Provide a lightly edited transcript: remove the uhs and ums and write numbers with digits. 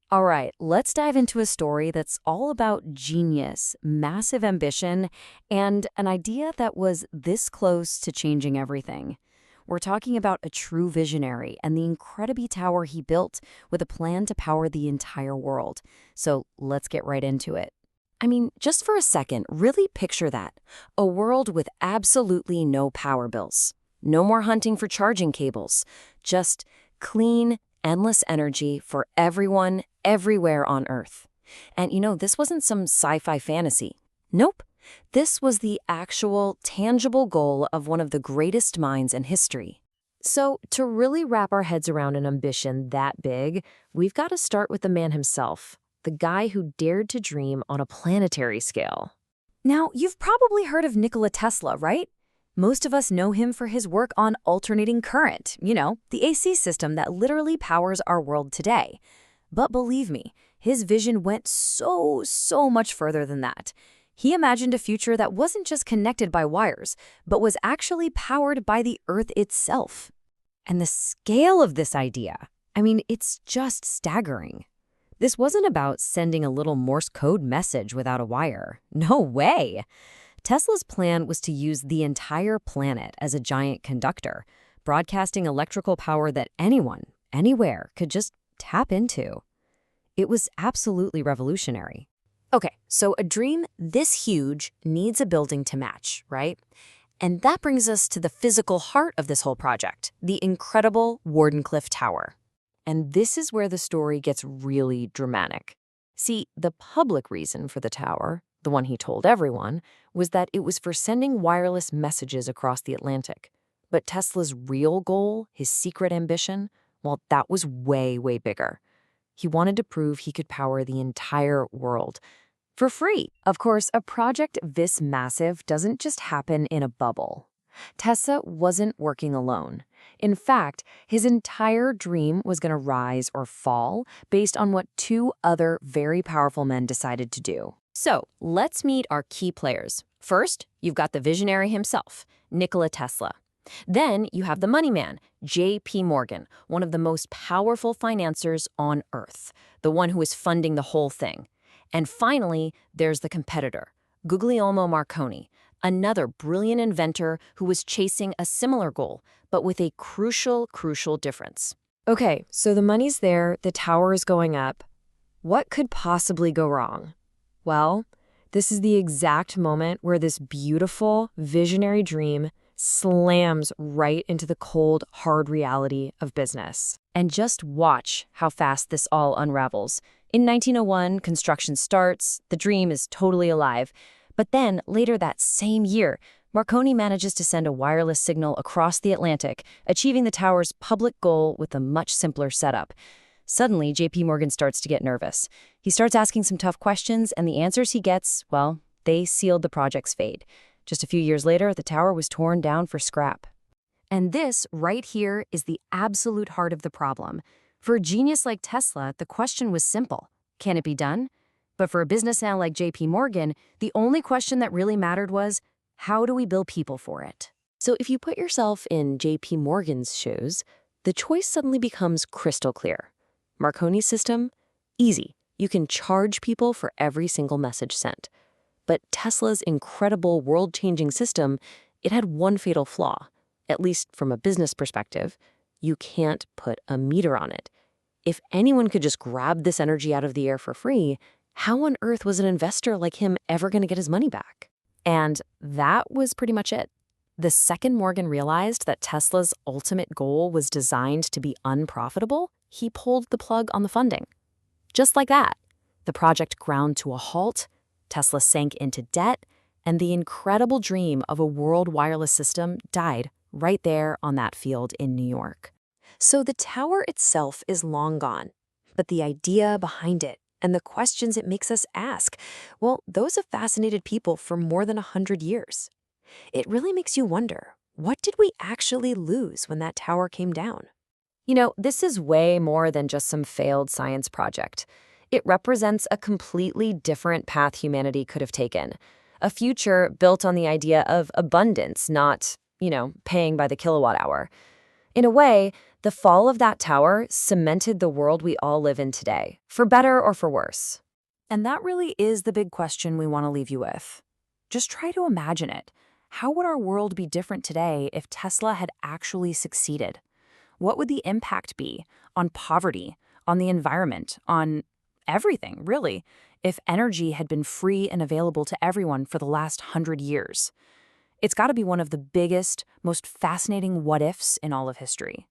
All right, let's dive into a story that's all about genius, massive ambition, and an idea that was this close to changing everything. We're talking about a true visionary and the incredible tower he built with a plan to power the entire world. So let's get right into it. I mean, just for a second, really picture that. A world with absolutely no power bills. No more hunting for charging cables. Just clean, endless energy for everyone, everywhere on Earth. And this wasn't some sci-fi fantasy. Nope. This was the actual, tangible goal of one of the greatest minds in history. So, to really wrap our heads around an ambition that big, we've got to start with the man himself, the guy who dared to dream on a planetary scale. Now, you've probably heard of Nikola Tesla, right? Most of us know him for his work on alternating current, the AC system that literally powers our world today. But believe me, his vision went so much further than that. He imagined a future that wasn't just connected by wires, but was actually powered by the Earth itself. And the scale of this idea, it's just staggering. This wasn't about sending a little Morse code message without a wire. No way! Tesla's plan was to use the entire planet as a giant conductor, broadcasting electrical power that anyone, anywhere, could just tap into. It was absolutely revolutionary. Okay, so a dream this huge needs a building to match, right? And that brings us to the physical heart of this whole project, the incredible Wardenclyffe Tower. And this is where the story gets really dramatic. See, the public reason for the tower, the one he told everyone, was that it was for sending wireless messages across the Atlantic. But Tesla's real goal, his secret ambition, well, that was way bigger. He wanted to prove he could power the entire world for free. Of course, a project this massive doesn't just happen in a bubble. Tesla wasn't working alone. In fact, his entire dream was going to rise or fall based on what two other very powerful men decided to do. So, let's meet our key players. First, you've got the visionary himself, Nikola Tesla. Then you have the money man, J.P. Morgan, one of the most powerful financiers on Earth, the one who is funding the whole thing. And finally, there's the competitor, Guglielmo Marconi, another brilliant inventor who was chasing a similar goal, but with a crucial difference. Okay, so the money's there, the tower is going up. What could possibly go wrong? Well, this is the exact moment where this beautiful, visionary dream slams right into the cold, hard reality of business. And just watch how fast this all unravels. In 1901, construction starts, the dream is totally alive. But then, later that same year, Marconi manages to send a wireless signal across the Atlantic, achieving the tower's public goal with a much simpler setup. Suddenly, J.P. Morgan starts to get nervous. He starts asking some tough questions, and the answers he gets, well, they sealed the project's fate. Just a few years later, the tower was torn down for scrap. And this, right here, is the absolute heart of the problem. For a genius like Tesla, the question was simple. Can it be done? But for a businessman like J.P. Morgan, the only question that really mattered was, how do we bill people for it? So if you put yourself in J.P. Morgan's shoes, the choice suddenly becomes crystal clear. Marconi's system? Easy. You can charge people for every single message sent. But Tesla's incredible world-changing system, it had one fatal flaw. At least from a business perspective, you can't put a meter on it. If anyone could just grab this energy out of the air for free, how on earth was an investor like him ever going to get his money back? And that was pretty much it. The second Morgan realized that Tesla's ultimate goal was designed to be unprofitable, he pulled the plug on the funding. Just like that, the project ground to a halt, Tesla sank into debt, and the incredible dream of a world wireless system died right there on that field in New York. So the tower itself is long gone, but the idea behind it and the questions it makes us ask, well, those have fascinated people for more than 100 years. It really makes you wonder, what did we actually lose when that tower came down? This is way more than just some failed science project. It represents a completely different path humanity could have taken. A future built on the idea of abundance, not, paying by the kilowatt hour. In a way, The fall of that tower cemented the world we all live in today, for better or for worse. And that really is the big question we want to leave you with. Just try to imagine it. How would our world be different today if Tesla had actually succeeded? What would the impact be on poverty, on the environment, on everything, really, if energy had been free and available to everyone for the last 100 years? It's got to be one of the biggest, most fascinating what-ifs in all of history.